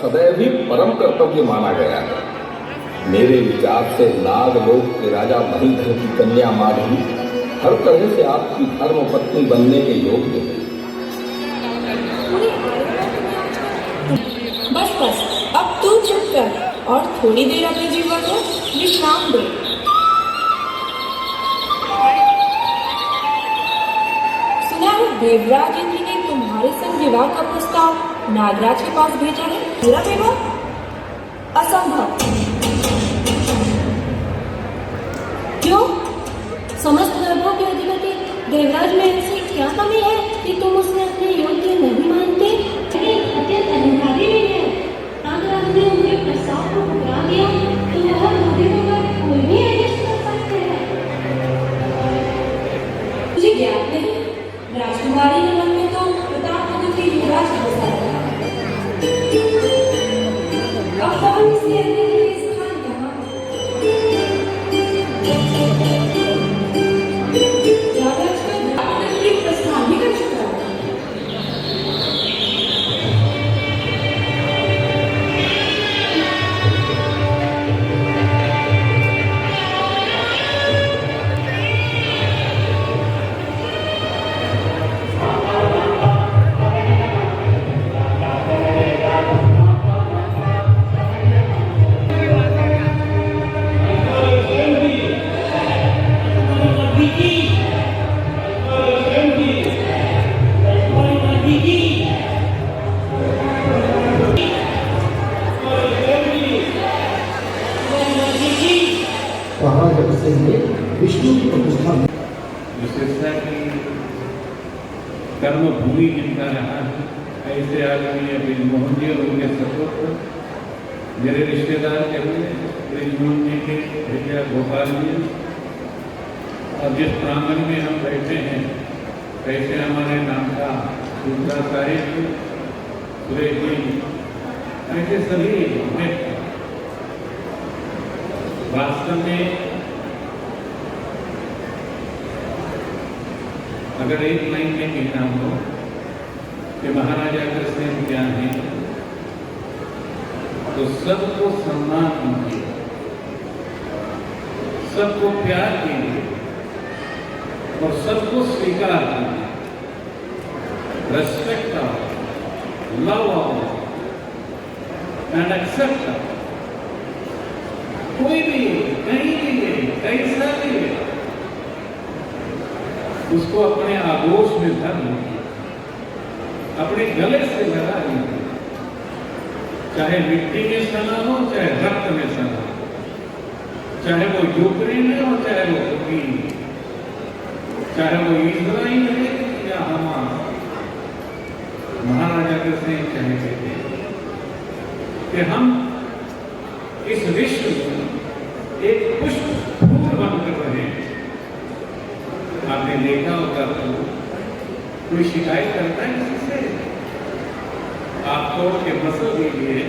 सदैव ही परम कर्तव्य माना गया है। मेरे विचार से नागलोक के राजा महीधर की कन्या माधवी हर तरह से आपकी धर्म पत्नी बनने के योग्य है। बस बस, अब तू चुप कर और थोड़ी देर अपने जीवन को विश्राम दे। सुना है देवराज इंद्र ने तुम्हारे संग विवाह का प्रस्ताव नागराज के पास भेजा है। मेरा विवाह असंभव। क्यों? समस्त वैभव के अधिपति देवराज में ऐसी क्या कमी है कि तुम उसे अपने योग्य नहीं मानते? अत्यंत अहंकारी भी है। नागराज ने उनके प्रस्ताव को ठुकरा दिया तो वह मोदी होकर कोई भी एडजस्ट कर सकते हैं। मुझे ज्ञात नहीं, राजकुमारी के मन में तो प्रताप के युवराज हो सकता है। अब कौन इसके रहने के लिए स्थान कहाँ? नागराज का आपने प्रस्ताव भी कर चुका है। विष्णु की प्रतिष्ठा विशेषता की कर्म भूमि जिनका रहा है, ऐसे आदमी अभी मोहन जी और उनके सपुत्र मेरे रिश्तेदार के हुए ब्रिजमोहन जी के भैया गोपाल जी। और जिस प्रांगण में हम बैठे हैं, कैसे हमारे नाम का सूत्रा साहिब सुरेश जी, ऐसे सभी मित्र वास्तव में अगर एक लाइन में कहना हो कि महाराजा कृष्ण क्या है, तो सबको सम्मान कीजिए, सबको प्यार कीजिए और सबको स्वीकार कीजिए। रेस्पेक्ट आओ, लव आओ एंड एक्सेप्ट आओ। कोई भी कहीं भी कैसा भी उसको अपने आगोश में धर लीजिए, अपने गले से लगा लीजिए। चाहे मिट्टी में सना हो, चाहे रक्त में सना हो, चाहे वो यूक्रेन है और चाहे वो तुर्की, चाहे वो इजराइल है या हमास। महाराजा कृष्ण चाहते थे कि हम इस विश्व में एक पुष्प फूल बनकर रहे। आपने देखा होगा तो कोई शिकायत करता है किसी से, आप तोड़ के मसल दीजिए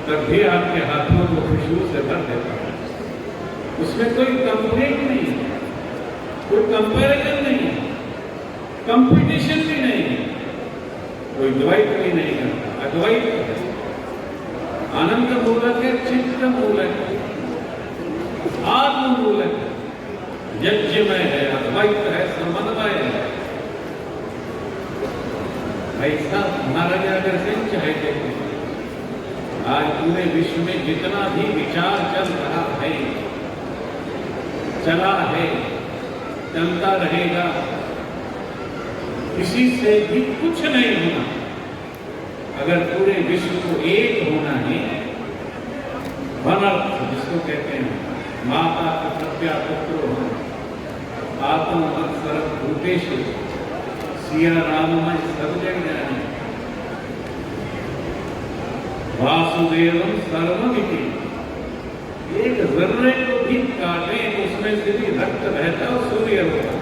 तब भी आपके हाथों को खुशबू से भर देता है। उसमें कोई कंप्लेंट नहीं, कोई कंपैरिजन नहीं, कंपटीशन भी नहीं, कोई द्वैत भी नहीं करता। अद्वैत है, आनंद मूलक है, चित्त मूलक है, आत्म मूलक है, यज्ञमय है, अद्वैत है, समन्वय है। ऐसा महाराजा अग्रसेन चाहते थे। आज पूरे विश्व में जितना भी विचार चल रहा है, चला है, चलता रहेगा, किसी से भी कुछ नहीं होना। अगर पूरे विश्व को एक होना है, वनर्थ जिसको कहते हैं, माता प्रत्या पुत्रो आत्म सर्व भूतेषु सिया राममय सर्वजन ज्ञानी वासुदेवम सर्वमिति। एक जर्रे को भी काटे तो उसमें से भी रक्त बहता और सूर्य होता।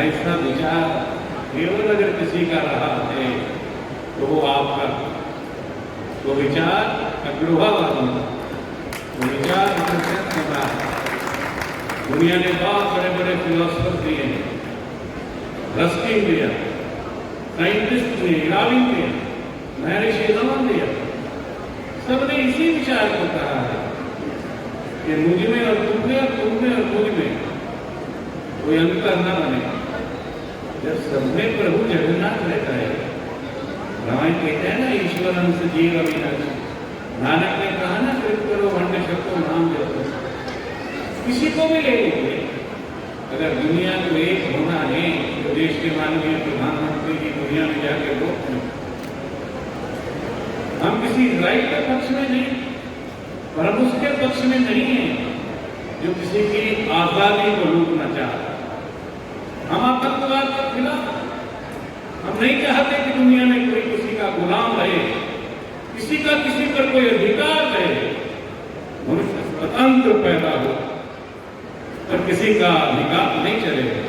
ऐसा विचार केवल अगर किसी का रहा है तो वो आपका वो विचार अग्रवाद, वो विचार दुनिया ने बहुत बड़े बड़े फिलोसफर दिए हैं, रस्किन दिया, साइंटिस्ट दिए, इराविन दिया, महर्षि रमन दिया, सबने इसी विचार को कहा है कि मुझ में और तुम में और तुम में और मुझ में कोई अंतर न बने। जब सब में प्रभु जगन्नाथ रहता है, रामायण कहते हैं ना, ईश्वर अंश जीव अविनाशी। नानक ने कहा ना, कृत करो वंड सबको नाम जपो। किसी को भी ले लीजिए, अगर दुनिया को एक होना है तो देश के माननीय प्रधानमंत्री की दुनिया में जाकर वोट करें। हम किसी राइट के पक्ष में नहीं, पर हम उसके पक्ष में नहीं है जो किसी की आजादी को लूटना चाहता। हम आतंकवाद के खिलाफ, हम नहीं चाहते कि दुनिया में कोई किसी का गुलाम रहे, किसी का किसी पर कोई अधिकार रहे। मनुष्य स्वतंत्र पैदा हो, पर किसी का अधिकार नहीं चलेगा।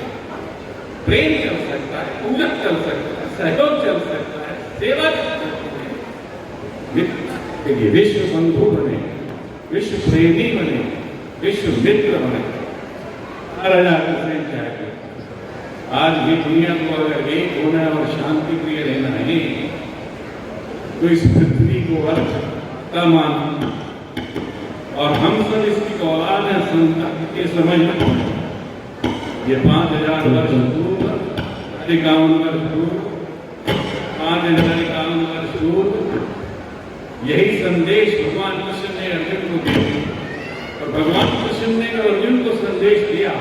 प्रेम चल सकता है, पूजन चल सकता है, सहयोग चल सकता है, सेवा चल सकती है। देखिए, विश्व बंधु बने, विश्व प्रेमी बने, विश्व मित्र बने। राजा कृष्ण चाहते आज भी दुनिया को अगर एक होना और शांति प्रिय रहना है तो इस पृथ्वी को अर्थ का मान, और हम सब इसकी औलाद है संतान के समझ में। ये 5000 वर्ष पूर्व, 51 वर्ष पूर्व, 5051 वर्ष पूर्व यही संदेश भगवान कृष्ण ने अर्जुन को दिया। और भगवान कृष्ण ने अर्जुन को संदेश दिया।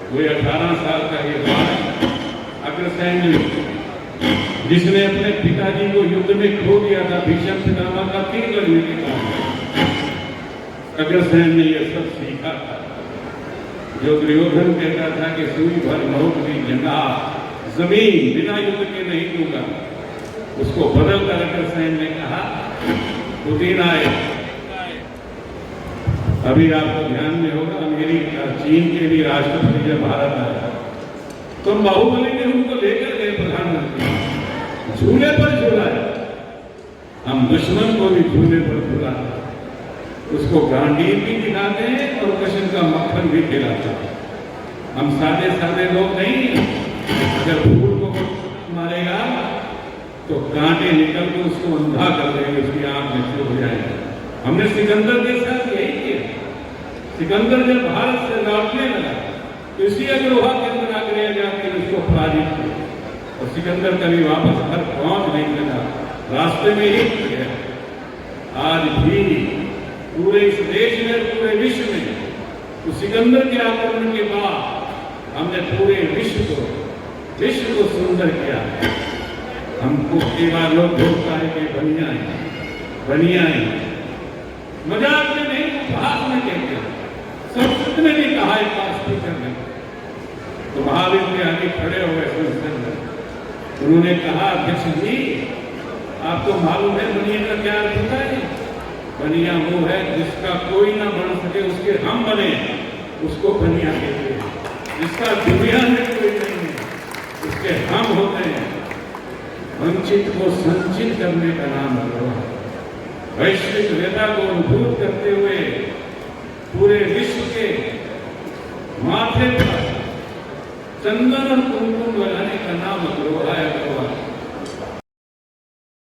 वो 18 साल का ये बालक अग्रसेन, जिसने अपने पिताजी को युद्ध में खो दिया था, भीष्म पितामह का तीर लगने के कारण, अग्रसेन ने यह सब सीखा था। जो दुर्योधन कहता था कि सुई भर नोक भी जंगा जमीन बिना युद्ध के नहीं दूंगा, उसको बदलकर अग्रसेन ने कहा, पुतिन आए। अभी आपको ध्यान में होगा, अमेरिका चीन के भी राष्ट्रपति जब भारत आया तो बाहुबली ने उनको लेकर गए प्रधानमंत्री, झूले पर झूलाया। हम दुश्मन को भी झूले पर झूलाते, उसको गांडीव भी दिखाते हैं और कृष्ण का मक्खन भी खिलाते हैं। हम सादे सादे लोग नहीं। अगर फूल को मारेगा तो कांटे निकल के उसको अंधा कर देंगे, उसकी आंख में हो जाएगा। हमने सिकंदर के साथ यही किया। सिकंदर जब भारत से लौटने लगा तो इसी अग्रहा के अंदर आग्रह जाकर उसको पराजित किया, और सिकंदर कभी वापस घर पहुंच नहीं लगा, रास्ते में ही टूट गया। आज भी पूरे इस देश में, पूरे विश्व में, तो सिकंदर के आक्रमण के बाद हमने पूरे विश्व को सुंदर किया। हमको कई बार लोग बोलता है कि बनिया है, मजाक में नहीं, उपहास में कहते हैं। संस्कृत में भी कहा है पास स्पीकर ने, तो महावीर के आगे खड़े हुए संसद में, उन्होंने कहा, अध्यक्ष जी आपको मालूम है बनिया का क्या अर्थ होता है? बनिया वो है जिसका कोई ना बन सके, उसके हम बने, उसको बनिया कहते हैं। जिसका दुनिया में कोई नहीं है, उसके हम होते हैं। वंचित को संचित करने का नाम है। वैश्विक वेदा को अनुभूत करते हुए पूरे विश्व के माथे पर चंदन और कुमकुम लगाने का नाम अग्रवाह है।